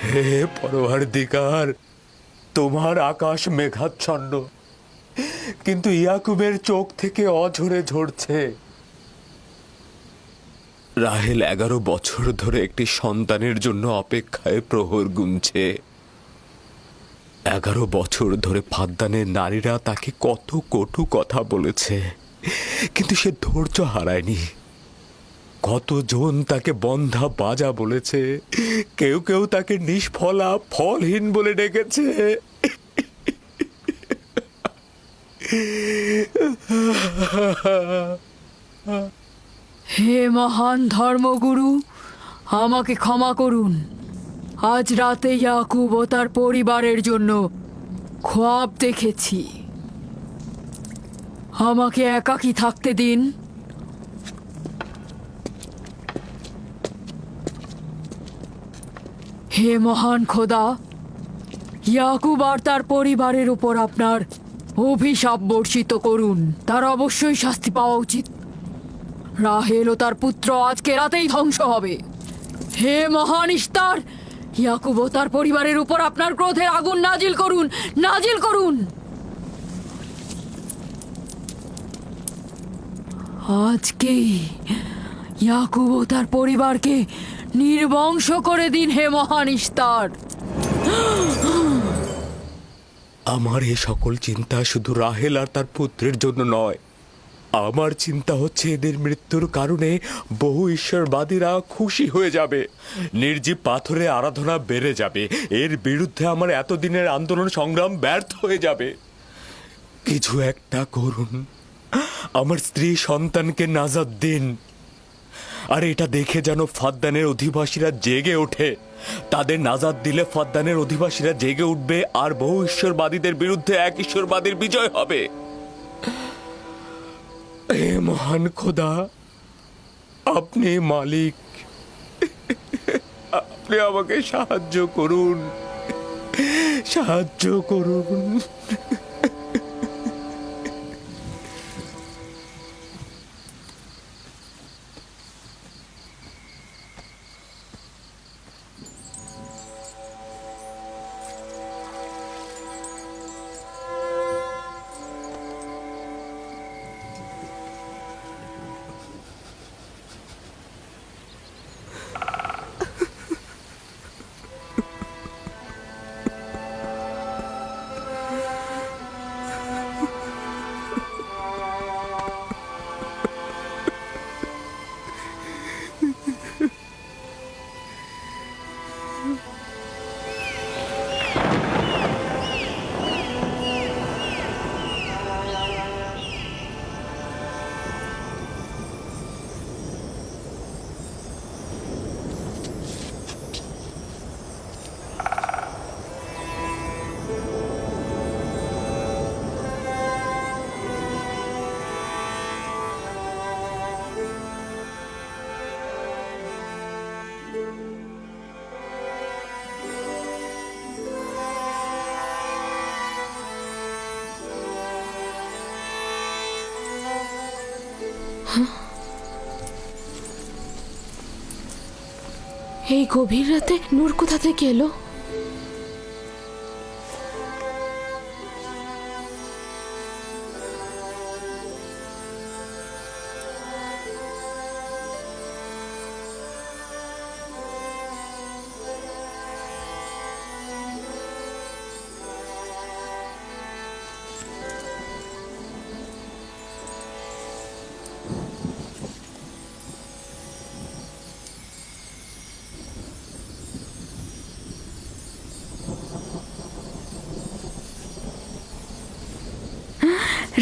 হে পরওয়ারদিগার, তোমার আকাশ মেঘাচ্ছন্ন, কিন্তু ইয়াকুবের চোখ থেকে অঝরে ঝরছে। রাহেল 11 বছর ধরে একটি সন্তানের জন্য অপেক্ষায় প্রহর গুনছে। 11 বছর ধরে ফাদ্দানের নারীরা তাকে কত কটু কথা বলেছে, কিন্তু সে ধৈর্য হারায়নি। কতজন তাকে বন্ধা বাজা বলেছে, কেউ কেউ তাকে নিষ্ফলা ফলহীন বলে ডেকেছে। হে মহান ধর্মগুরু, আমাকে ক্ষমা করুন। আজ রাতে ইয়াকুব ও তার পরিবারের জন্য খোয়াব দেখেছি। আমাকে একাকী থাকতে দিন। হে মহান খোদা, ইয়াকুব আর তার পরিবারের উপর আপনার অভিশাপ বর্ষিত করুন। তার অবশ্যই শাস্তি পাওয়া উচিত। রাহেল ও তার পুত্র আজকে রাতেই ধ্বংস হবে। হে মহান ইস্তার, ইয়াকুব ও তার পরিবারের উপর আপনার ক্রোধের আগুন নাজিল করুন, নাজিল করুন। আজকেই ইয়াকুব ও তার পরিবারকে নির্বংশ করে দিন হে মহান ইস্তার। আমার এই সকল চিন্তা শুধু রাহেল আর তার পুত্রের জন্য নয়। আমার চিন্তা হচ্ছে এদের মৃত্যুর কারণে বহু ঈশ্বরবাদীরা খুশি হয়ে যাবে, নির্জীব পাথরে আরাধনা বেড়ে যাবে, এর বিরুদ্ধে আমার এতদিনের আন্দোলন সংগ্রাম ব্যর্থ হয়ে যাবে। কিছু একটা করুন, আমার স্ত্রী সন্তানকে নাজাত দিন। আর এটা দেখে যেন ফাদ্দানের অধিবাসীরা জেগে ওঠে। তাদের নাজাত দিলে ফাদ্দানের অধিবাসীরা জেগে উঠবে আর বহু ঈশ্বরবাদীদের বিরুদ্ধে এক ঈশ্বরবাদীর বিজয় হবে। হে মহান খোদা, আপনি মালিক, আপনি আমাকে সাহায্য করুন, সাহায্য করুন। এই গভীর রাতে নূর কোথা থেকে এলো?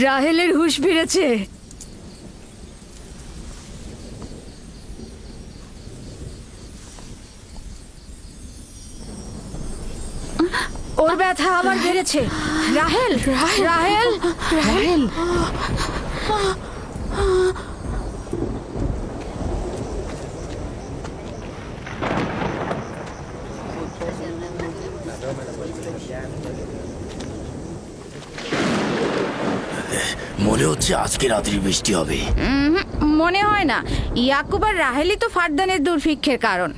রাহেলের হুঁশ ফিরেছে। ওর ব্যথা আমার বেড়েছে। রাহেল, রাহেল, রাহেল। মনে হচ্ছে আজকে রাত্রি বৃষ্টি হবে। মনে হয় না। ইয়াকুব আর রাহেলই তো ফারদানের দুর্ভিক্ষের কারণ।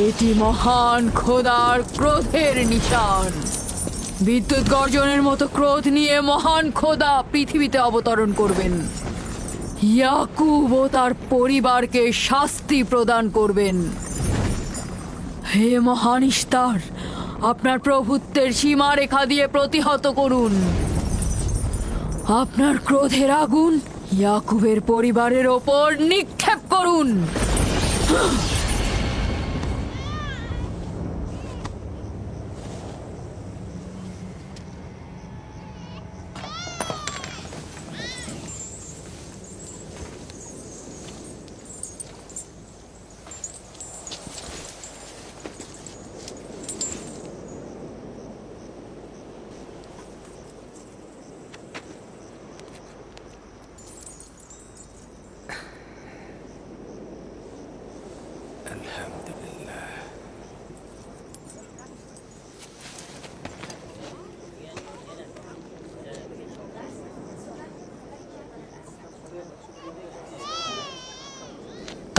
এটি মহান খোদার ক্রোধের নিশান। বিদ্যুৎ গর্জনের মতো ক্রোধ নিয়ে মহান খোদা পৃথিবীতে অবতরণ করবেন। ইয়াকুব ও তার পরিবারকে শাস্তি প্রদান করবেন। হে মহান ইস্তার, আপনার প্রভুত্বের সীমারেখা দিয়ে প্রতিহত করুন। আপনার ক্রোধের আগুন ইয়াকুবের পরিবারের ওপর নিক্ষেপ করুন।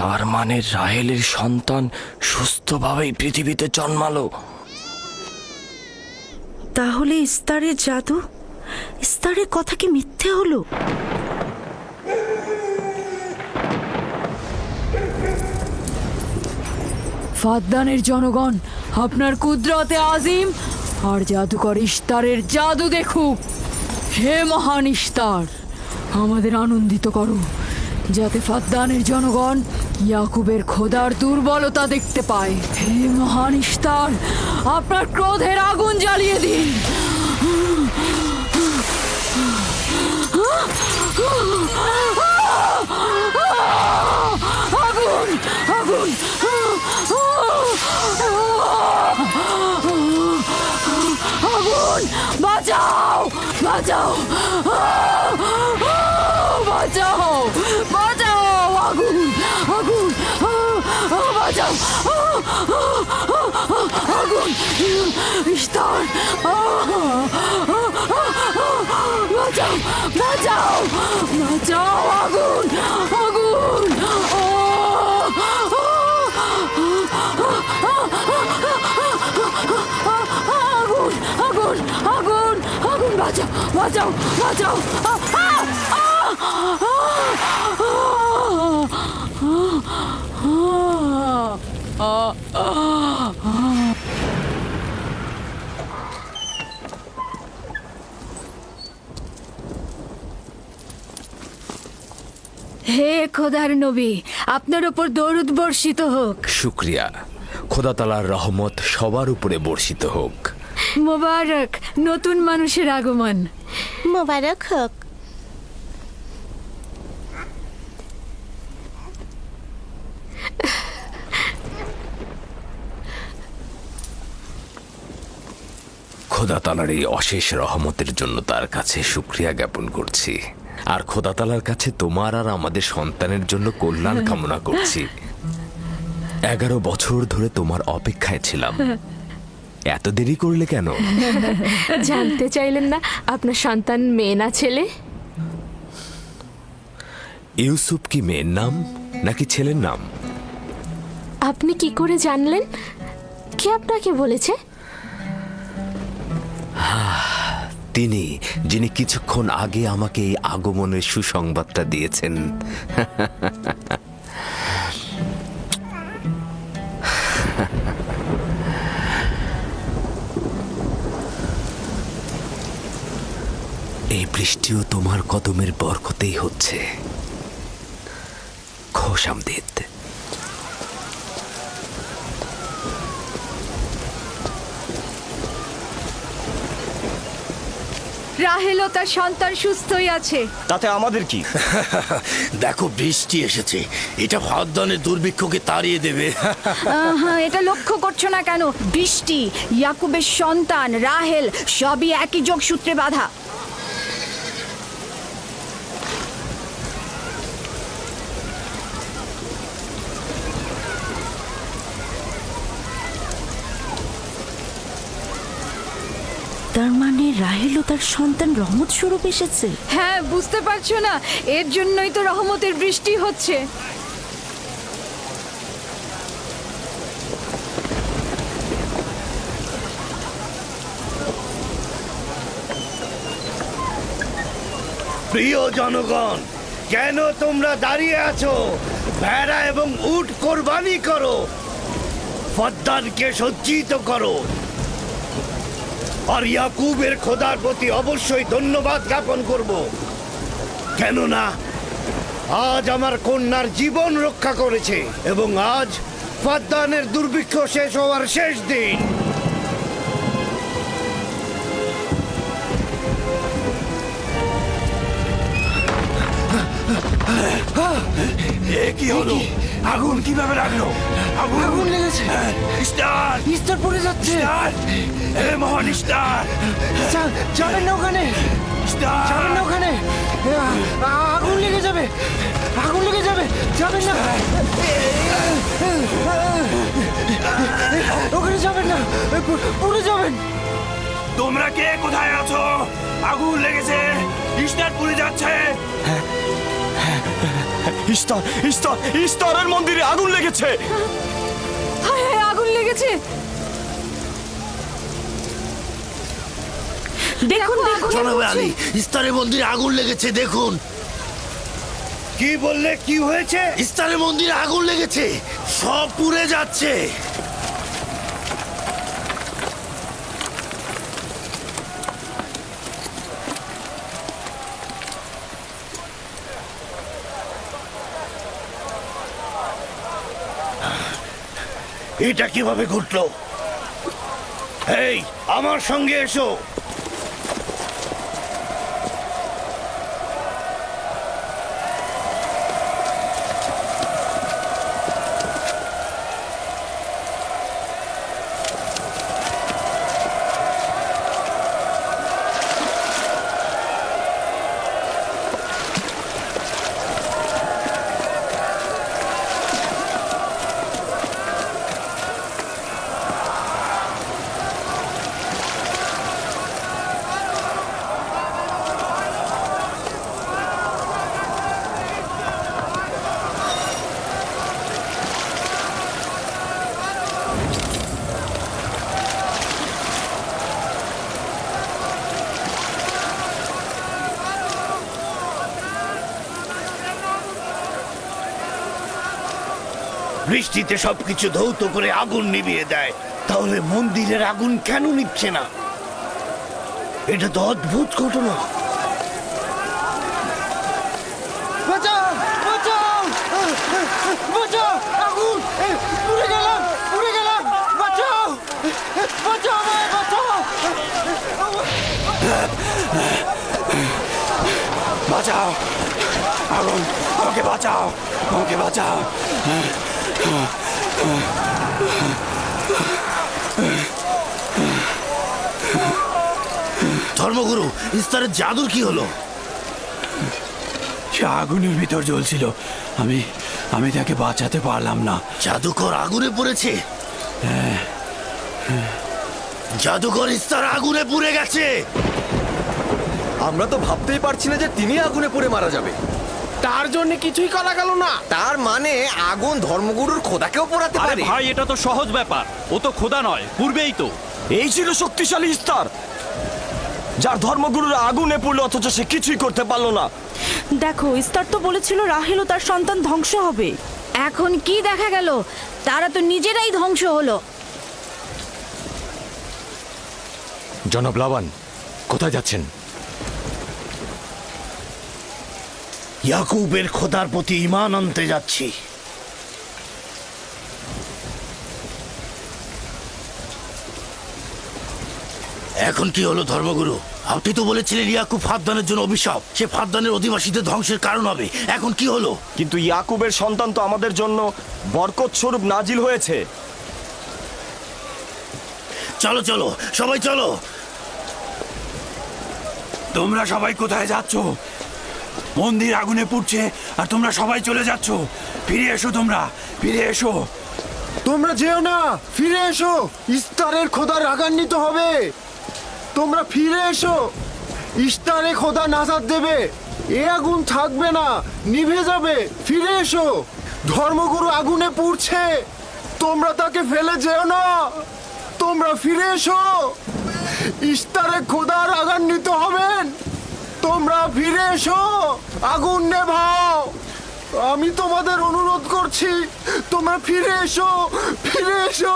তার মানে রাহেলের সন্তান সুস্থভাবেই পৃথিবীতে জন্মালো। তাহলে ইস্তারের জাদু, ইস্তারের কথা কি মিথ্যে হলো? ফাদ্দানের জনগণ আপনার কুদরতে আজিম আর জাদুকর ইস্তারের জাদু দেখুক। হে মহান ইস্তার, আমাদের আনন্দিত করো, যাতে ফাদ্দানের জনগণ ইয়াকুবের খোদার দুর্বলতা দেখতে পায়। হে মহান ইস্তার, আপনার ক্রোধের আগুন জ্বালিয়ে দিন। আগুন, আগুন, আগুন, বাঁচাও, বাঁচাও, বাঁচাও, বাঁচাও, আগুন, আগুন, বাঁচাও, আগুন, ইস্তার, বাঁচাও, বাঁচাও, বাঁচাও, আগুন, আগুন, আগুন, আগুন, আগুন, আগুন, বাঁচাও, বাঁচাও, বাঁচাও, হে খোদার নবী, আপনার ওপর দরুদ বর্ষিত হোক। শুক্রিয়া। খোদা তাআলার রহমত সবার উপরে বর্ষিত হোক। মোবারক নতুন মানুষের আগমন। মোবারক হোক। খোদা তাআলার এই অশেষ রহমতের জন্য তার কাছে শুকরিয়া জ্ঞাপন করছি। আর খোদা তাআলার কাছে তোমার আর আমাদের সন্তানের জন্য কল্যাণ কামনা করছি। 11 বছর ধরে তোমার অপেক্ষায় ছিলাম, এত দেরি করলে কেন? জানতে চাইলেন না আপনার সন্তান মেয়ে না ছেলে? ইউসুফ কি মেয়ের নাম নাকি ছেলের নাম? আপনি কি করে জানলেন? কে আপনাকে বলেছে? তিনি, যিনি কিছুক্ষণ আগে আমাকে এই আগমনের সুসংবাদটা দিয়েছেন। এই বৃষ্টিও তোমার কদমের বরকতেই হচ্ছে। খোশামদিদ। রাহেল ও তার সন্তান সুস্থই আছে। তাতে আমাদের কি? দেখো বৃষ্টি এসেছে, এটা ফাদ্দানের দুর্ভিক্ষকে তাড়িয়ে দেবে। এটা লক্ষ্য করছো না কেন? বৃষ্টি, ইয়াকুবের সন্তান রাহেল সবই একই যোগসূত্রে বাঁধা। তার মানে রাহেল ও তার সন্তান রহমত স্বরূপ এসেছে। হ্যাঁ, বুঝতে পারছো না? এর জন্যই তো রহমতের বৃষ্টি হচ্ছে। প্রিয় জনগণ, কেন তোমরা দাঁড়িয়ে আছো? ভেড়া এবং উট কোরবানি করো, ফদ্দানকে সজ্জিত করো। আর ইয়াকুবের খোদার প্রতি অবশ্যই ধন্যবাদ জ্ঞাপন করব, কেননা আজ আমার কন্যার জীবন রক্ষা করেছে এবং আজ ফদ্দানের দুর্ভিক্ষ শেষ হওয়ার শেষ দিন। কি হলো? আগুন কিভাবে লাগলো? আগুন লেগেছে। স্টার ইস্টার পড়ে যাচ্ছে। স্টার, এ মহান স্টার, যাবেন না ওখানে, স্টার। যাবেন না ওখানে, আগুন লেগে যাবে, আগুন লেগে যাবে, যাবেন না, ওখানে যাবেন না, পড়ে যাবেন। তোমরা কে কোথায় আছো? আগুন লেগেছে, স্টার পুড়ে যাচ্ছে। ইস্তারের মন্দিরে আগুন লেগেছে। হায় হায়, আগুন লেগেছে। দেখুন দেখুন জনাবে আলী, ইস্তারের মন্দিরে আগুন লেগেছে, দেখুন। কি বললে? কি হয়েছে? ইস্তারের মন্দিরে আগুন লেগেছে, সব পুড়ে যাচ্ছে। এটা কিভাবে ঘটলো? এই, আমার সঙ্গে এসো। বৃষ্টিতে সবকিছু ধৌত করে আগুন নিভিয়ে দেয়, তাহলে মন্দিরের আগুন কেন নিচ্ছে না? এটা তো অদ্ভুত ঘটনা। বাঁচাও, বাঁচাও, বাঁচাও, আগুন, পুড়ে গেলাম, পুড়ে গেলাম, বাঁচাও, বাঁচাও আমায়, বাঁচাও, বাঁচাও, আগুন, আমাকে বাঁচাও, আমাকে বাঁচাও। ধর্মগুরু, ইস্তারের জাদুর কি হলো? সে আগুনের ভিতর জ্বলছিল, আমি তাকে বাঁচাতে পারলাম না। জাদুকর আগুনে পড়েছে? জাদুকর ইস্তার আগুনে পুড়ে গেছে। আমরা তো ভাবতেই পারছি না যে তিনি আগুনে পুড়ে মারা যাবে। তার জন্য কিছুই করা গেল না। তার মানে আগুন ধর্মগুরুর খোদাকেও পোড়াতে আরে পারে। ভাই, এটা তো সহজ ব্যাপার, ও তো খোদা নয়, পূর্বেই তো। এই ছিল শক্তিশালী ইস্তার, যার ধর্মগুরুরা আগুনে পড়লো অথচ সে কিছুই করতে পারলো না। দেখো, ইস্তার তো বলেছিল রাহেল ও তার সন্তান ধ্বংস হবে। এখন কি দেখা গেল? তারা তো নিজেরাই ধ্বংস হলো। জনাব লাবান, কোথায় যাচ্ছেন? ইয়াকুবের খোদার প্রতি ঈমান আনতে যাচ্ছি। এখন কি হলো ধর্মগুরু? আপনি তো বলেছিলেন ইয়াকুব ফাদ্দানের জন্য অভিশাপ, সে ফাদ্দানের অধিবাসীদের ধ্বংসের কারণ হবে। এখন কি হলো? কিন্তু ইয়াকুবের সন্তান তো আমাদের জন্য বরকত স্বরূপ নাজিল হয়েছে। চলো চলো, সবাই চলো। তোমরা সবাই কোথায় যাচ্ছ? মন্দির আগুনে পুড়ছে আর তোমরা সবাই চলে যাচ্ছ। ফিরে এসো, তোমরা ফিরে এসো। তোমরা যেও না, ফিরে এসো, ইস্তারের খোদা রাগান্বিত হবে। তোমরা ফিরে এসো, ইস্তারে খোদা নাজাত দেবে। এ আগুন থাকবে না, নিভে যাবে। ফিরে এসো, ধর্মগুরু আগুনে পুড়ছে, তোমরা তাকে ফেলে যেও না। তোমরা ফিরে এসো, ইস্তারে খোদা রাগান্বিত হবেন। তোমরা ফিরে এসো, আগুন নেভাও। আমি তোমাদের অনুরোধ করছি, তোমরা ফিরে এসো, ফিরে এসো।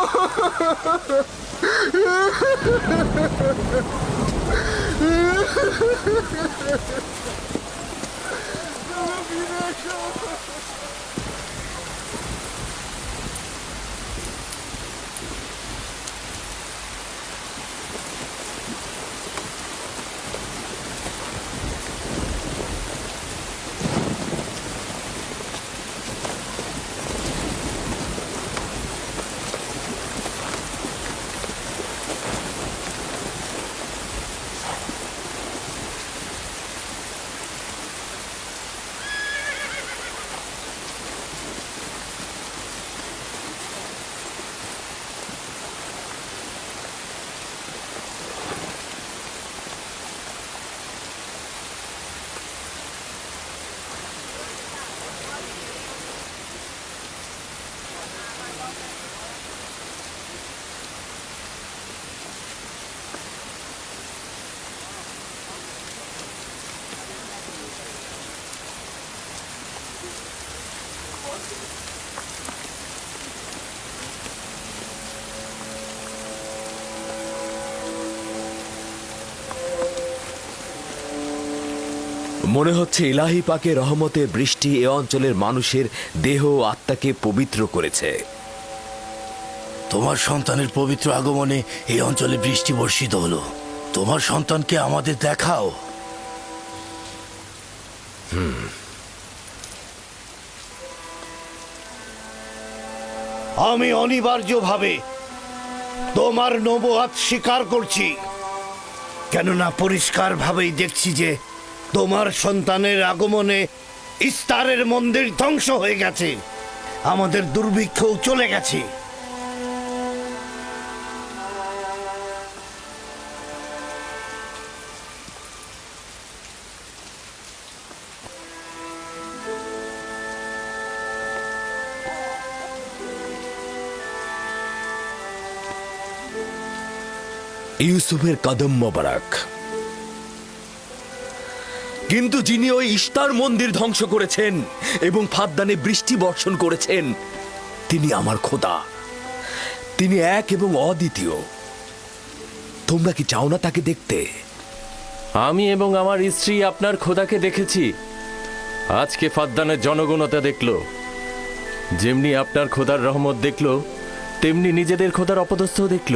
মনে হচ্ছে ইলাহি পাকের রহমতের বৃষ্টি এ অঞ্চলের মানুষের দেহ ও আত্মাকে পবিত্র করেছে। তোমার সন্তানের পবিত্র আগমনে এই অঞ্চলে বৃষ্টি বর্ষিত হলো। তোমার সন্তানকে আমাদের দেখাও। আমি অনিবার্যভাবে তোমার নবুয়াত স্বীকার করছি, কেননা পরিষ্কারভাবেই দেখছি যে তোমার সন্তানের আগমনে ইস্তারের মন্দির ধ্বংস হয়ে গেছে, আমাদের দুর্ভিক্ষও চলে গেছে। ইউসুফের কদম মোবারক। কিন্তু যিনি ওই ইস্তার মন্দির ধ্বংস করেছেন এবং ফাদ্দানে বৃষ্টি বর্ষণ করেছেন, তিনি আমার খোদা। তিনি এক এবং অদ্বিতীয়। তোমরা কি চাও না তাকে দেখতে? আমি এবং আমার স্ত্রী আপনার খোদাকে দেখেছি। আজকে ফাদ্দানের জনগণতা দেখল। যেমনি আপনার খোদার রহমত দেখল, তেমনি নিজেদের খোদার অপদস্থ দেখল।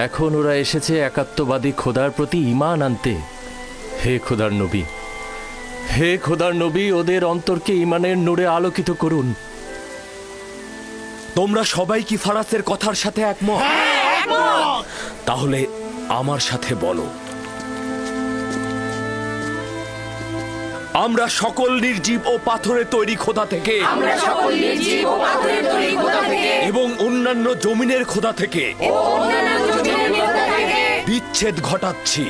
এখন ওরা এসেছে একাত্মবাদী খোদার প্রতি ঈমান আনতে। হে খোদার নবী, হে খোদার নবী, ওদের অন্তরকে ঈমানের নূরে আলোকিত করুন। তোমরা সবাই কি ফারাসের কথার সাথে একমত? তাহলে আমার সাথে বলো, আমরা সকল নির্জীব ও পাথরের তৈরি খোদা থেকে এবং অন্যান্য জমিনের খোদা থেকে বিচ্ছেদ ঘটাচ্ছি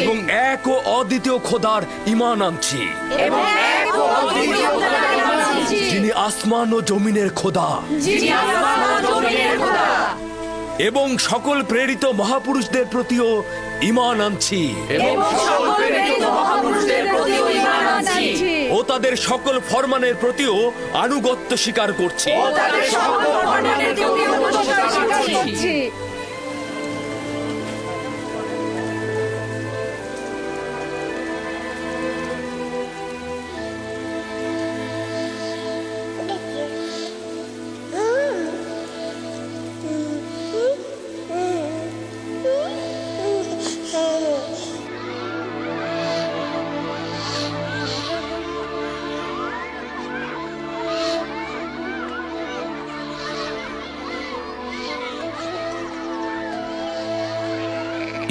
এবং এক ও অদ্বিতীয় খোদার ঈমান আনছি, যিনি আসমান ও জমিনের খোদা, এবং সকল প্রেরিত মহাপুরুষদের প্রতিও ঈমান আনছি ও তাদের সকল ফরমানের প্রতিও আনুগত্য স্বীকার করছি।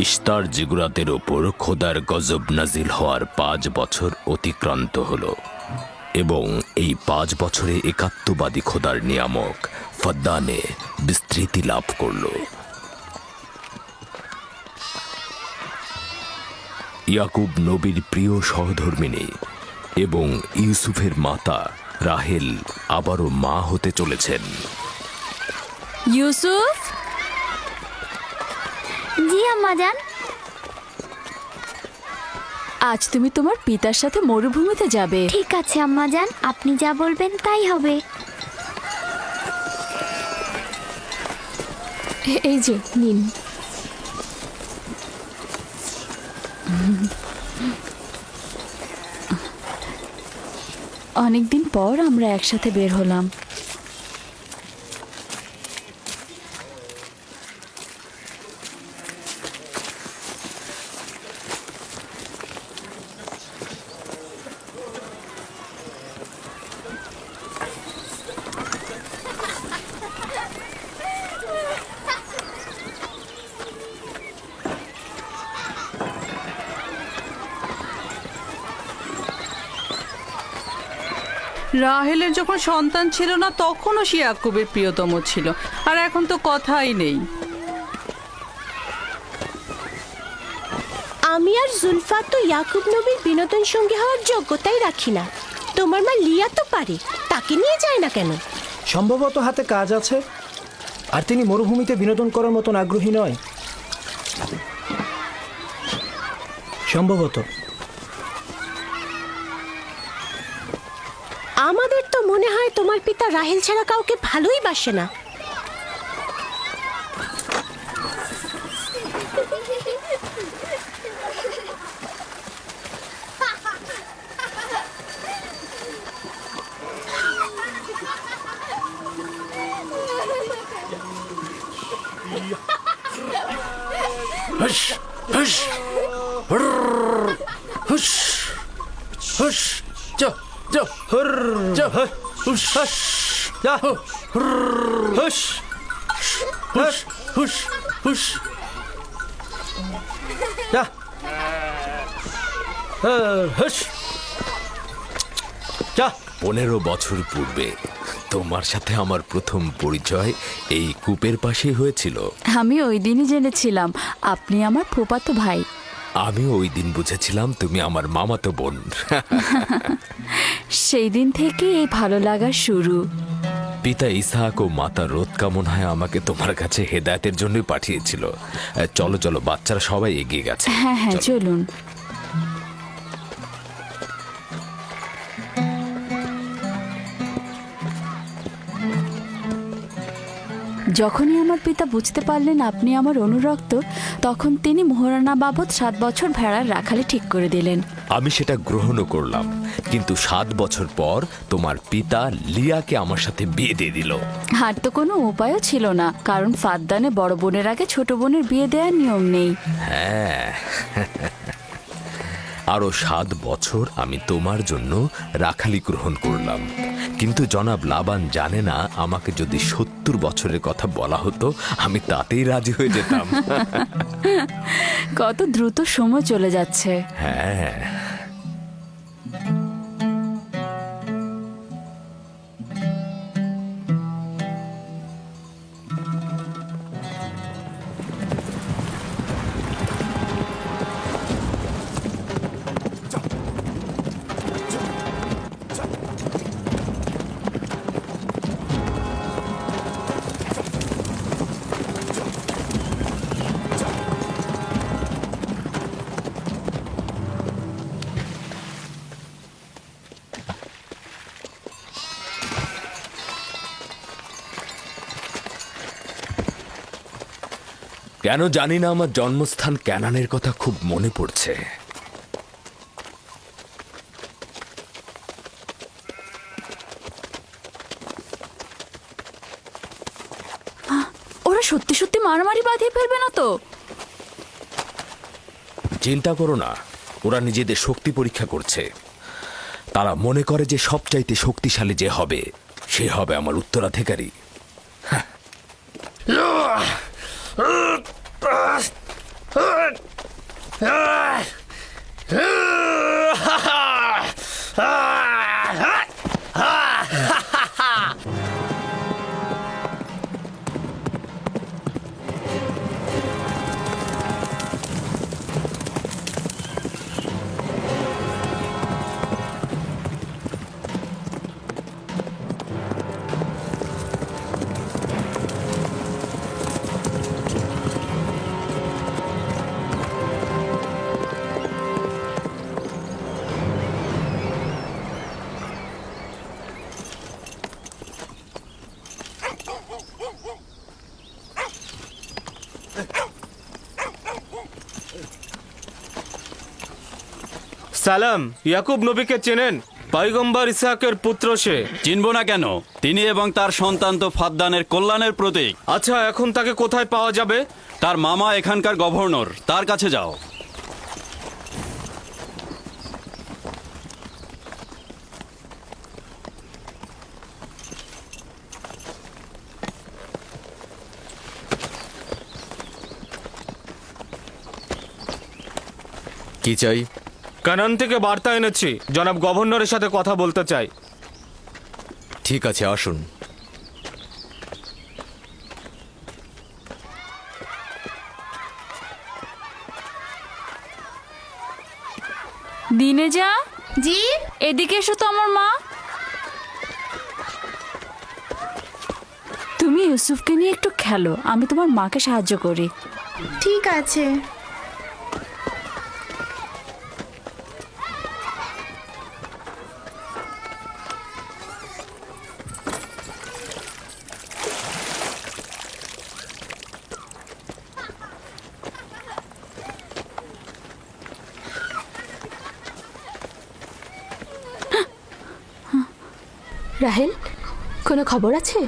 ইস্তার জিগুরাতের ওপর খোদার গজব নাজিল হওয়ার 5 বছর অতিক্রান্ত হল এবং এই 5 বছরে একাত্মবাদী খোদার নিয়ামক ফাদ্দানে বিস্তৃতি লাভ করল। ইয়াকুব নবীর প্রিয় সহধর্মিণী এবং ইউসুফের মাতা রাহেল আবারও মা হতে চলেছেন। ইউসুফ, জি আম্মাজান। আজ তুমি তোমার পিতার সাথে মরুভূমিতে যাবে। ঠিক আছে আম্মাজান, আপনি যা বলবেন তাই হবে। এই যে নিন। অনেকদিন পর আমরা একসাথে বের হলাম। রাহেলের যখন সন্তান ছিল না তখনও সে ইয়াকুবের প্রিয়তম ছিল, আর এখন তো কথাই নেই। আমি আর জুলফা তো ইয়াকুব নবীর বিনোদন সঙ্গী হওয়ার যোগ্যতাই রাখি না। তোমার মা লিয়া তো পারে, তাকে নিয়ে যায় না কেন? সম্ভবত হাতে কাজ আছে, আর তিনি মরুভূমিতে বিনোদন করার মতন আগ্রহী নয়। সম্ভবত। আমাদের তো মনে হয় তোমার পিতা রাহেল ছাড়া কাউকে ভালোই বাসে না। হুশ হুশ হুশ হুশ যা যা যা হুশ যা হুশ হুশ হুশ হুশ যা হুশ যা। 15 বছর পূর্বে তোমার সাথে আমার প্রথম পরিচয় এই কূপের পাশে হয়েছিল। আমি ওই দিনই জেনেছিলাম আপনি আমার ফুফাতো ভাই। আমি ওই দিন বুঝেছিলাম তুমি আমার মামাতো বোন। সেই দিন থেকে এই ভালো লাগা শুরু। পিতা ইসহাক ও মাতা রোৎকা মনে হয় আমাকে তোমার কাছে হেদায়েতের জন্যই পাঠিয়েছিল। চলো চলো, বাচ্চারা সবাই এগিয়ে গেছে। হ্যাঁ হ্যাঁ, চলুন। যখনই আমার পিতা বুঝতে পারলেন আপনি আমার অনুরক্ত, তখন তিনি মোহরানা বাবদ 7 বছর ভেড়ার রাখালি ঠিক করে দিলেন। আমি সেটা গ্রহণও করলাম, কিন্তু 7 বছর পর তোমার পিতা লিয়াকে আমার সাথে বিয়ে দিয়ে দিল। আর তো কোনো উপায়ও ছিল না, কারণ ফাদ্দানে বড় বোনের আগে ছোট বোনের বিয়ে দেওয়ার নিয়ম নেই। হ্যাঁ, আরো 7 বছর আমি তোমার জন্য রাখালি গ্রহণ করলাম, কিন্তু জনাব লাবান জানে না আমাকে যদি 70 বছরের কথা বলা হতো আমি তাতেই রাজি হয়ে যেতাম। কত দ্রুত সময় চলে যাচ্ছে। হ্যাঁ, কেন জানি না আমার জন্মস্থান ক্যানানের কথা খুব মনে পড়ছে। ওরা সত্যি সত্যি মারামারি বাঁধিয়ে ফেলবে না তো? চিন্তা করো না, ওরা নিজেদের শক্তি পরীক্ষা করছে। তারা মনে করে যে সবচাইতে শক্তিশালী যে হবে সে হবে আমার উত্তরাধিকারী। সালাম, ইয়াকুব নবীকে চেনেন? পয়গম্বর ইসহাকের পুত্র সে। চিনব না কেন? তিনি এবং তার সন্তান তো ফাদ্দানের কল্যাণের প্রতীক। আচ্ছা, এখন তাকে কোথায় পাওয়া যাবে? তার মামা এখানকার গভর্নর, তার কাছে যাও। কি চাই? কানান থেকে বার্তা এনেছি, জনাব গভর্নরের সাথে কথা বলতে চাই। ঠিক আছে, আসুন। দিনে যা জি এদিকে এসো তো আমার মা। তুমি ইউসুফকে নিয়ে একটু খেলো, আমি তোমার মাকে সাহায্য করি। ঠিক আছে। রাহেল, কোনো খবর আছে?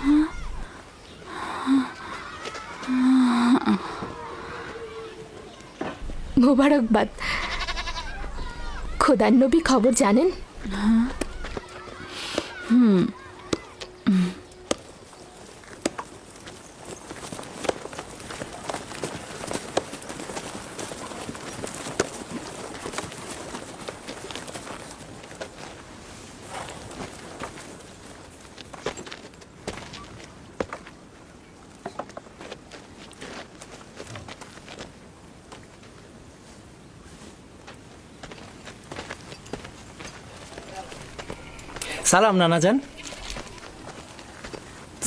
মোবারকবাদ। খোদার নবী খবর জানেন? সালাম নানাজান।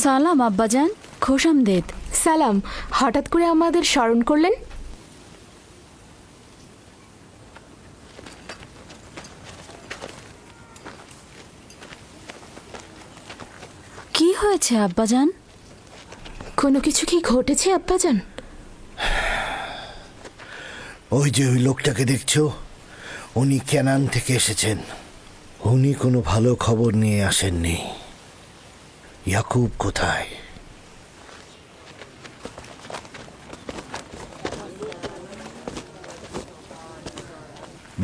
সালাম আব্বাজান, খোশামদেদ। সালাম, হঠাৎ করে আমাদের স্মরণ করলেন? কি হয়েছে আব্বাজান? কোনো কিছু কি ঘটেছে আব্বাজান? ওই যে ওই লোকটাকে দেখছো, উনি কেনান থেকে এসেছেন। উনি কোনো ভালো খবর নিয়ে আসেননি। ইয়াকুব কোথায়?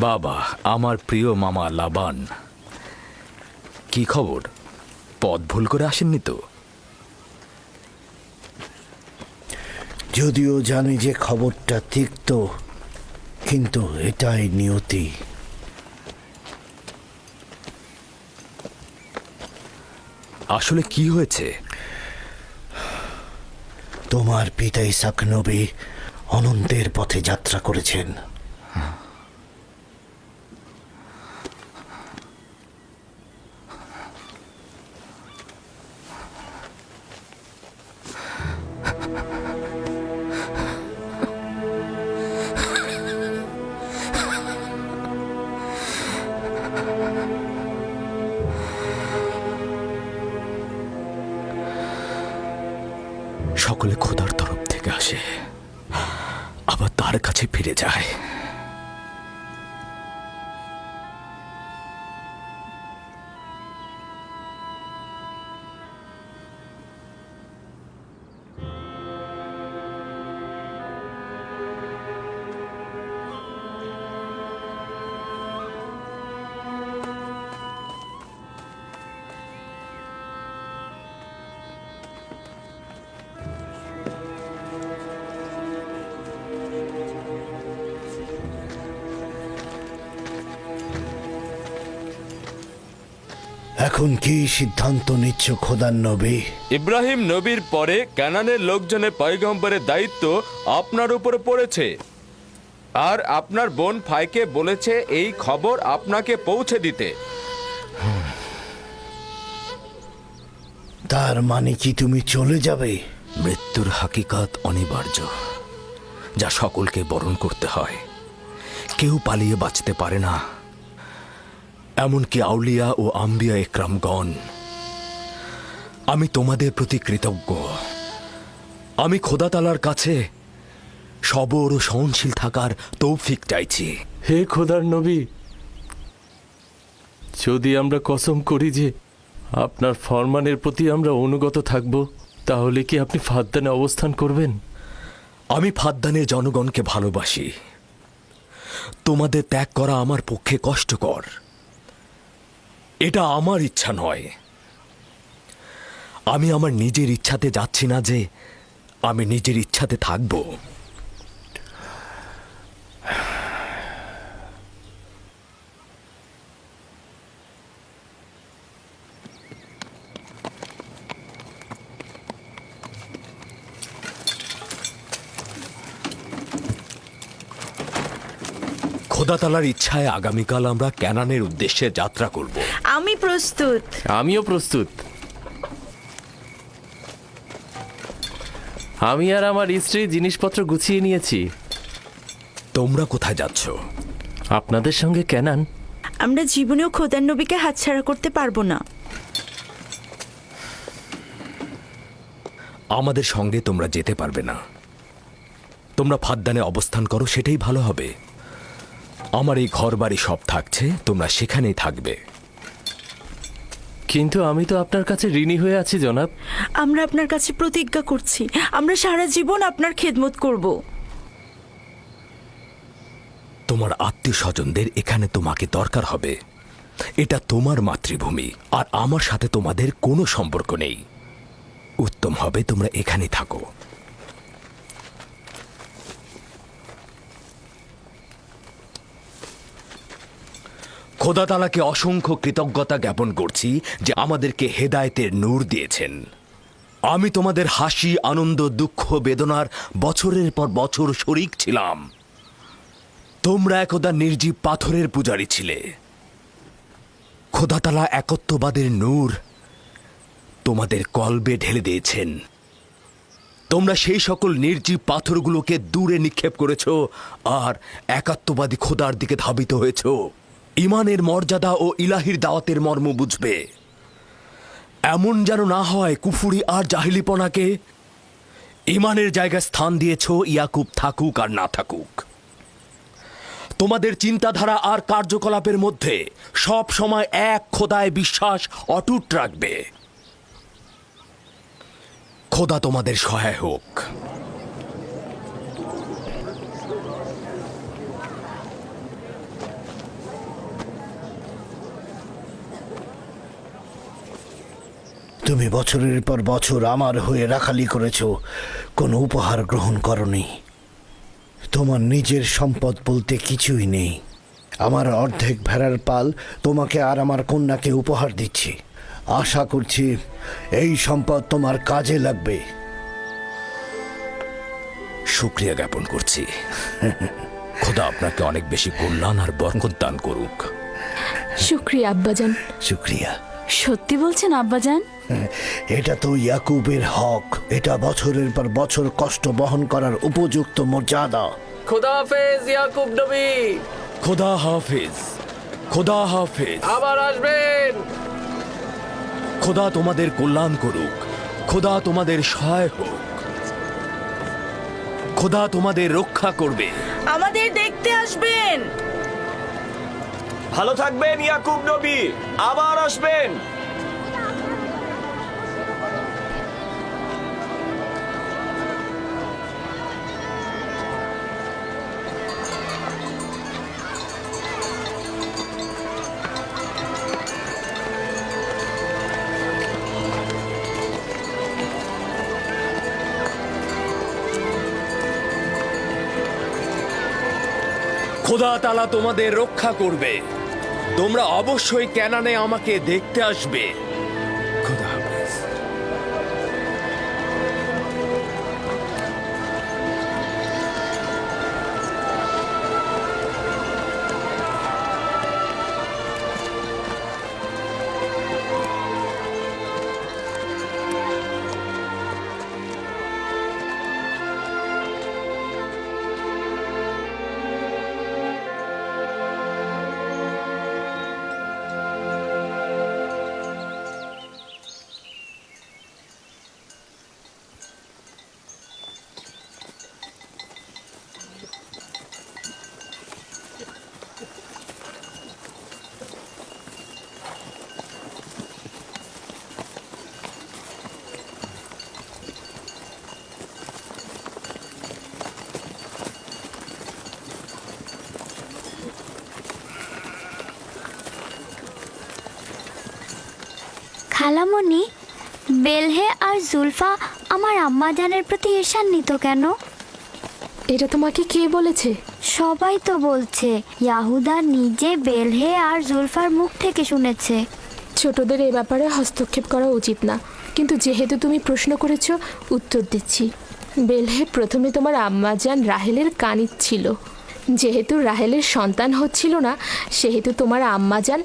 বাবা, আমার প্রিয় মামা লাবান, কি খবর? পথ ভুল করে আসেননি তো? যদিও জানি যে খবরটা তিক্ত, কিন্তু এটাই নিয়তি। আসলে কি হয়েছে? তোমার পিতা ইসাক নবী অনন্তের পথে যাত্রা করেছেন। সকলে খোদার তরফ থেকে আসে, আবার তার কাছে ফিরে যায়। এখন কি সিদ্ধান্ত নিচ্ছ খোদার নবী? ইব্রাহিম নবীর পরে কানানের লোকজনের পয়গম্বরের দায়িত্ব আপনার উপরে পড়েছে, আর আপনার বোন ফাইকে বলেছে এই খবর আপনাকে পৌঁছে দিতে। তার মানে কি তুমি চলে যাবে? মৃত্যুর হাকিকাত অনিবার্য, যা সকলকে বরণ করতে হয়। কেউ পালিয়ে বাঁচতে পারে না, এমনকি আউলিয়া ও আম্বিয়া একরামগণ। আমি তোমাদের প্রতি কৃতজ্ঞ। আমি খোদা তাআলার কাছে সবর ও সহনশীল থাকার তৌফিক চাইছি। হে খোদার নবী, যদি আমরা কসম করি যে আপনার ফরমানের প্রতি আমরা অনুগত থাকব, তাহলে কি আপনি ফাদ্দানে অবস্থান করবেন? আমি ফাদ্দানের জনগণকে ভালোবাসি। তোমাদের ত্যাগ করা আমার পক্ষে কষ্টকর। এটা আমার ইচ্ছা নয়। আমি আমার নিজের ইচ্ছাতে যাচ্ছি না যে আমি নিজের ইচ্ছাতে থাকব। খোদা তাআলার ইচ্ছায় আগামীকাল আমরা ক্যানানের উদ্দেশ্যে যাত্রা করব। আমি প্রস্তুত। আমিও প্রস্তুত। আমি আর আমার স্ত্রী জিনিসপত্র গুছিয়ে নিয়েছি। তোমরা কোথায় যাচ্ছ? আপনাদের সঙ্গে ক্যানান। আমরা জীবনেও খোদার নবীকে হাতছাড়া করতে পারবো না। আমাদের সঙ্গে তোমরা যেতে পারবে না। তোমরা ফাদ্দানে অবস্থান করো, সেটাই ভালো হবে। আমার এই ঘর বাড়ি সব থাকছে, তোমরা সেখানেই থাকবে। কিন্তু আমি তো আপনার কাছে ঋণী হয়ে আছি জনাব। আমরা আপনার কাছে প্রতিজ্ঞা করছি, আমরা সারা জীবন আপনার খেদমত করব। তোমার আত্মীয় স্বজনদের এখানে তোমাকে দরকার হবে। এটা তোমার মাতৃভূমি, আর আমার সাথে তোমাদের কোনো সম্পর্ক নেই। উত্তম হবে তোমরা এখানে থাকো। খোদা তাআলাকে অসংখ্য কৃতজ্ঞতা জ্ঞাপন করছি যে আমাদেরকে হেদায়েতের নূর দিয়েছেন। আমি তোমাদের হাসি, আনন্দ, দুঃখ, বেদনার বছরের পর বছর শরিক ছিলাম। তোমরা একদা নির্জীব পাথরের পূজারী ছিলে। খোদা তাআলা একত্ববাদের নূর তোমাদের কলবে ঢেলে দিয়েছেন। তোমরা সেই সকল নির্জীব পাথরগুলোকে দূরে নিক্ষেপ করেছ আর একাত্মবাদী খোদার দিকে ধাবিত হয়েছ। ইমানের মর্যাদা ও ইলাহির দাওয়াতের মর্ম বুঝবে। এমন যেন না হয় কুফুরি আর জাহিলিপনাকে ইমানের জায়গায় স্থান দিয়েছ, ইয়াকুব থাকুক আর না থাকুক। তোমাদের চিন্তাধারা আর কার্যকলাপের মধ্যে সব সময় এক খোদায় বিশ্বাস অটুট রাখবে। খোদা তোমাদের সহায় হোক। তুমি বছরের পর বছর আমার হয়ে রাখালি করেছ, কোনো উপহার গ্রহণ করনি। তোমার নিজের সম্পদ বলতে কিছুই নেই। আমার অর্ধেক ভেড়ার পাল তোমাকে আর আমার কন্যাকে উপহার দিচ্ছি। আশা করছি এই সম্পদ তোমার কাজে লাগবে। শুকরিয়া জ্ঞাপন করছি। খোদা আপনাকে অনেক বেশি কল্যাণ আর বরকত দান করুক। শুক্রিয়া আব্বাজান। শুক্রিয়া। সত্যি বলছেন আব্বাজান? এটা তো ইয়াকুবের হক। এটা বছরের পর বছর কষ্ট বহন করার উপযুক্ত মর্যাদা। খোদা হাফেজ ইয়াকুব নবী। খোদা হাফেজ। খোদা হাফেজ। আবার আসবেন। খোদা তোমাদের কল্যাণ করুক। খোদা তোমাদের সহায় হোক। খোদা তোমাদের রক্ষা করবে। আমাদের দেখতে আসবেন। ভালো থাকবেন ইয়াকুব নবী, আবার আসবেন। খোদা তাআলা তোমাদের রক্ষা করবে। তোমরা অবশ্যই ক্যানানে আমাকে দেখতে আসবে। খোদা হাফেজ। খালামণি, বেলহে আর জুলফা আমার আম্মাজানের প্রতি ঈর্ষান্বিত কেন? এটা তোমাকে কে বলেছে? সবাই তো বলছে। ইয়াহুদা নিজে বেলহে আর জুলফার মুখ থেকে শুনেছে। ছোটদের এ ব্যাপারে হস্তক্ষেপ করা উচিত না, কিন্তু যেহেতু তুমি প্রশ্ন করেছ, উত্তর দিচ্ছি। বেলহে প্রথমে তোমার আম্মাজান রাহেলের কানিজ ছিল। যেহেতু রাহেলের সন্তান হচ্ছিল না, সেহেতু তোমার আম্মাজান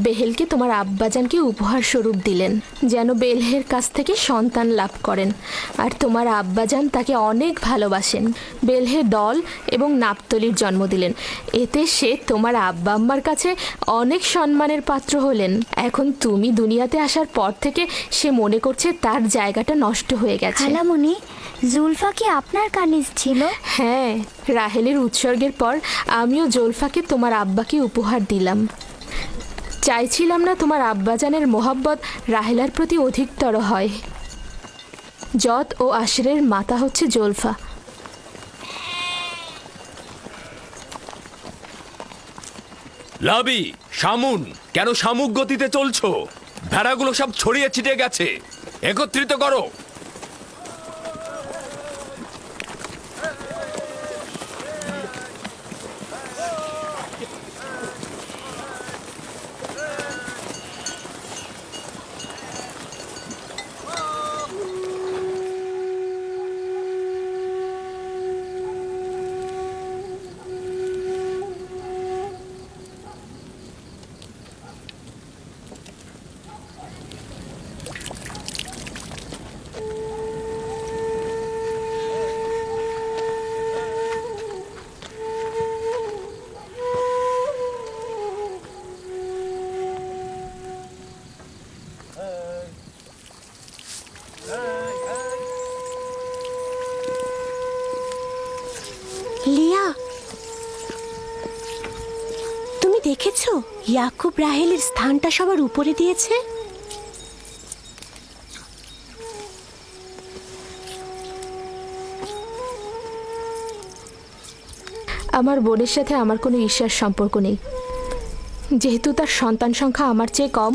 বেহেলকে তোমার আব্বাজানকে উপহার স্বরূপ দিলেন, যেন বেলহের কাছ থেকে সন্তান লাভ করেন। আর তোমার আব্বাজান তাকে অনেক ভালোবাসেন। বেলহে দল এবং নাপতলির জন্ম দিলেন। এতে সে তোমার আব্বা আম্মার কাছে অনেক সম্মানের পাত্র হলেন। এখন তুমি দুনিয়াতে আসার পর থেকে সে মনে করছে তার জায়গাটা নষ্ট হয়ে গেছে। খালামণি, জুলফা কি আপনার কানিজ ছিল? হ্যাঁ, রাহেলের উৎসর্গের পর আমিও জুলফাকে তোমার আব্বাকে উপহার দিলাম। চাইছিলাম না তোমার আব্বাজানের মোহাব্বত রাহেলার প্রতি অধিকতর হয়। জত ও আশরের মাতা হচ্ছে জুলফা। লাবি, শামুন, কেন শামুক গতিতে চলছো? ভেড়াগুলো সব ছড়িয়ে ছিটিয়ে গেছে, একত্রিত করো। লিয়া, তুমি দেখেছো ইয়াকুব রাহেলের স্থানটা সবার উপরে দিয়েছে? আমার বোনের সাথে আমার কোনো ঈর্ষার সম্পর্ক নেই। যেহেতু তার সন্তান সংখ্যা আমার চেয়ে কম,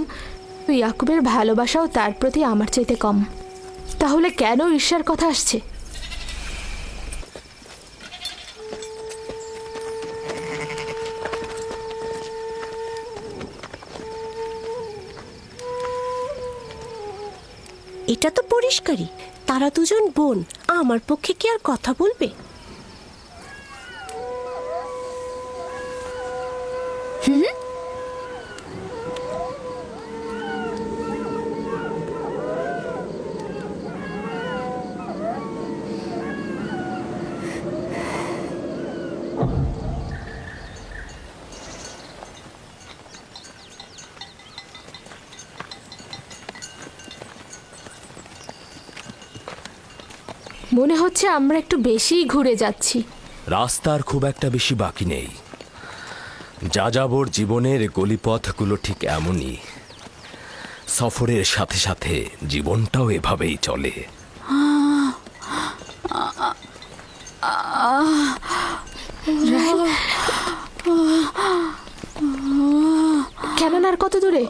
ইয়াকুবের ভালোবাসাও তার প্রতি আমার চাইতে কম। তাহলে কেন ঈর্ষার কথা আসছে? এটা তো পরিষ্কারই, তারা দুজন বোন। আমার পক্ষে কি আর কথা বলবে? মনে হচ্ছে আমরা একটু বেশিই ঘুরে যাচ্ছি। রাস্তার খুব একটা বেশি বাকি নেই। যাযাবর জীবনের গলিপথগুলো ঠিক এমনই। সফরের সাথে সাথে জীবনটাও এভাবেই চলে। কেমন আর কত দূরে?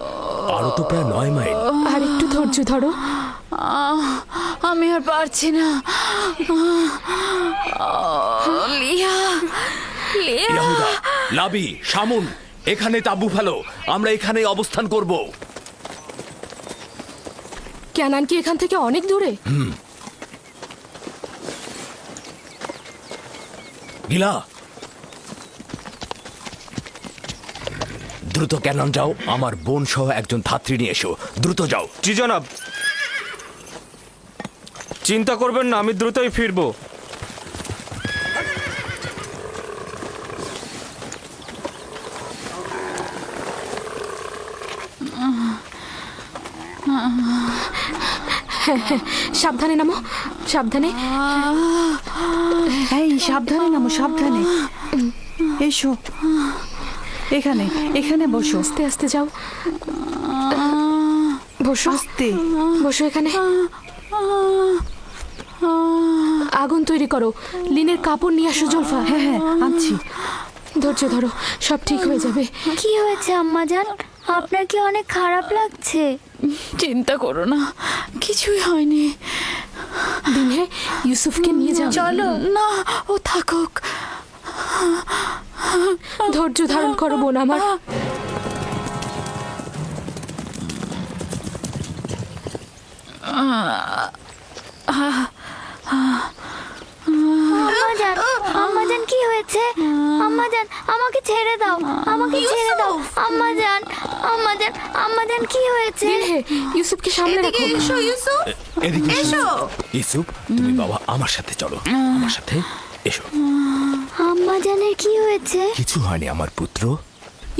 আরো তো প্রায় 9 মাইল। আর একটু ধৈর্য ধরো। আমি আর পারছি না। লিয়া, লিয়া। ইয়াহুদা, লাবি, শামুন, এখানে তাঁবু ফেলো। আমরা এখানেই অবস্থান করব। ক্যানান কি এখান থেকে অনেক দূরে? গিলা, দ্রুত ক্যানন যাও। আমার বোন সহ একজন ধাত্রী নিয়ে এসো। দ্রুত যাও। জি জনাব। চিন্তা করবেন না, আমি দ্রুতই ফিরবো। সাবধানে নামো, সাবধানে। এই সাবধানে নামো, সাবধানে। এসো, এখানে এখানে বসো। আস্তে আস্তে যাও। বসো, আস্তে বসো এখানে। আগুন তৈরি করো। লিনের কাপড় নিয়ে আসো জুলফা। হ্যাঁ হ্যাঁ, আনছি। ধৈর্য ধরো, সব ঠিক হয়ে যাবে। কি হয়েছে আম্মাজান? আপনার কি অনেক খারাপ লাগছে? চিন্তা করো না, কিছুই হয়নি। দিনে ইউসুফকে নিয়ে যাও। চলো। না, ও থাকুক। ধৈর্য ধারণ করো বোন আমার। আম্মাজান, আম্মাজান কি হয়েছে? আম্মাজান আমাকে ছেড়ে দাও, আমাকে ছেড়ে দাও। আম্মাজান, আম্মাজান, আম্মাজান কি হয়েছে? দিনহে ইউসুফকে সামনে রাখো। এদিকে এসো। ইউসুফ, তুমি বাবা আমার সাথে চলো, আমার সাথে এসো। আম্মাজানের কি হয়েছে? কিছু হয়নি আমার পুত্র।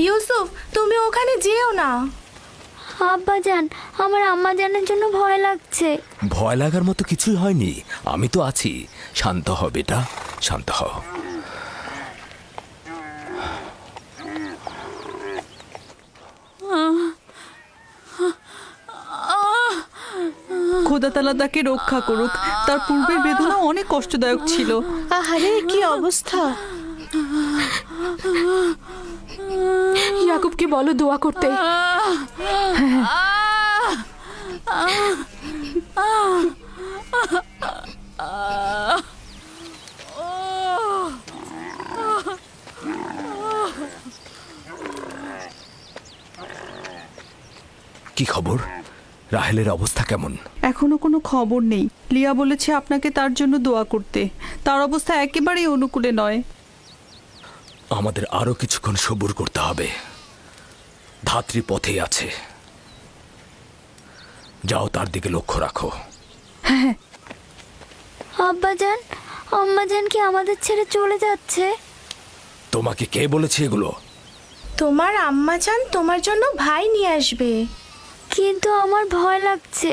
ইউসুফ, তুমি ওখানে যেও না। আব্বাজান, আমার আম্মাজানের জন্য ভয় লাগছে। ভয় লাগার মতো কিছুই হয়নি, আমি তো আছি। শান্ত হ বেটা, শান্ত হ। খোদা তাআলা তাকে রক্ষা করুক। তার পূর্বের বেদনা অনেক কষ্টদায়ক ছিল। আহারে, কি অবস্থা! ইয়াকুবকে বলো দোয়া করতে। কি খবর? রাহেলের অবস্থা কেমন? এখনো কোনো খবর নেই। লিয়া বলেছে আপনাকে তার জন্য দোয়া করতে। তার অবস্থা একেবারেই অনুকূলে নয়। আমাদের আরো কিছুক্ষণ সবুর করতে হবে। ধাত্রী পথেই আছে, যাও তার দিকে লক্ষ্য রাখো। আব্বাজান, আম্মাজান কি আমাদের ছেড়ে চলে যাচ্ছে? তোমাকে কে বলেছে এগুলো? তোমার আম্মাজান তোমার জন্য ভাই নিয়ে আসবে। কিন্তু আমার ভয় লাগছে।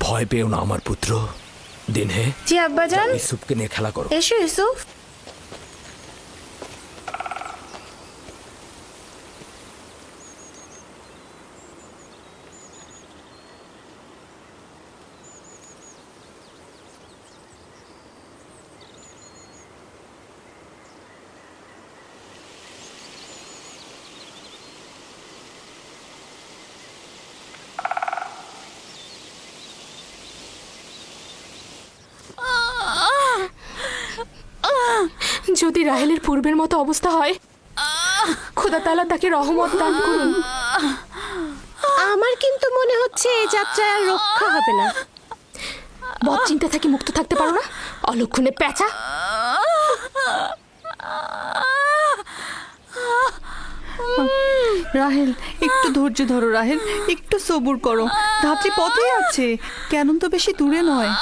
ভয় পেও না আমার পুত্র। দিনহে, জি আব্বাজান। যাও ইউসুফকে নিয়ে খেলা করো। এসো ইউসুফ। যদি রাহেলের পূর্বের মতো অবস্থা হয়, খোদা তাআলা তাকে রহমত দান করুন। আমার কিন্তু মনে হচ্ছে এই যাত্রায় আর রক্ষা হবে না। বদ চিন্তা থেকে মুক্ত থাকতে পারো না, অলক্ষণে পেঁচা। রাহেল, একটু ধৈর্য ধরো। রাহেল, একটু সবুর করো। ধাত্রী পথেই আছে, কেন তো বেশি দূরে নয়।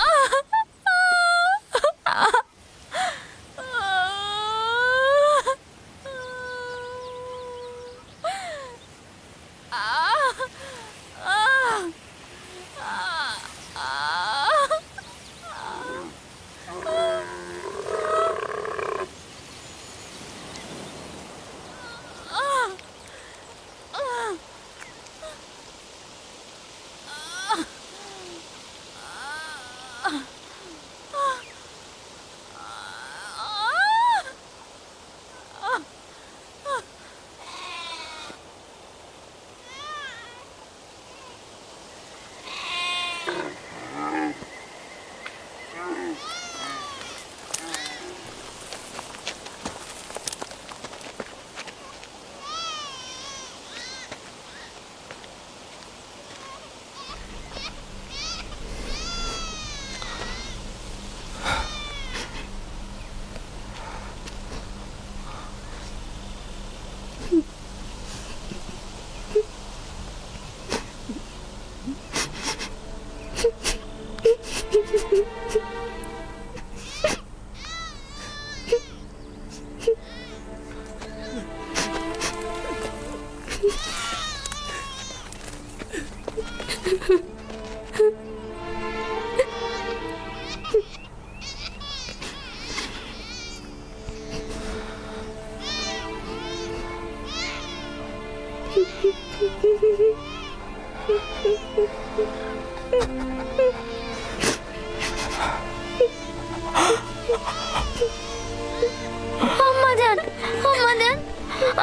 আম্মাজান,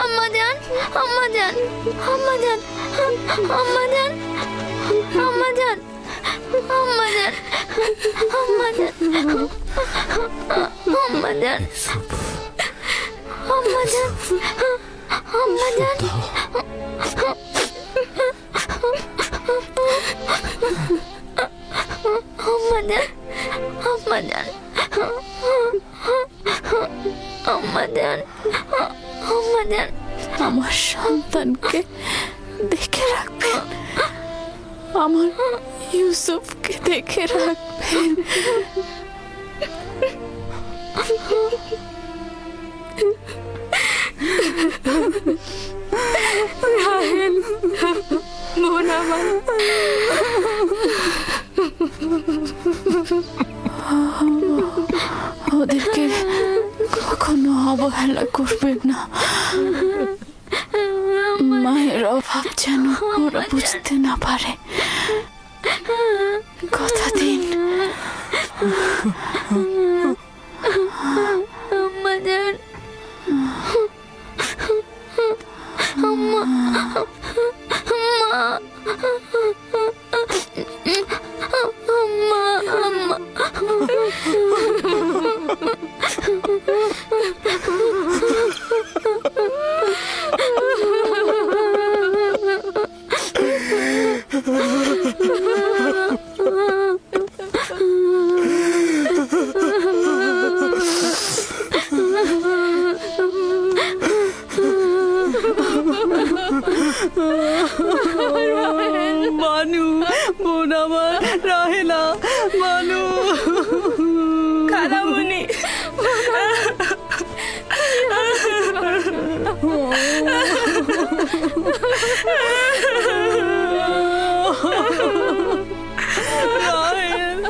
আম্মাজান, আম্মাজান, আম্মাজান, আম্মা জান, আম্মা জান, আম্মা জান, আম্মা জান, আম্মা জান, আম্মা জান, আম্মা জান, আম্মা জান, আম্মা জান, আম্মা জান, আম্মা জান, আমার সন্তানকে দেখে রাখবেন, আমার ইউসুফকে দেখে রাখবেন। রাহেল, বোন আমার, ওদেরকে কখনো অবহেলা করবেন না। মায়ের অভাব যেন ওরা বুঝতে না পারে, কথা দিন। আম্মা জান, আম্মা, আম্মা, আম্মা, আম্মা, মানু, বোন আমার, রাহেলা, মানু, খালামণি, রাহেল,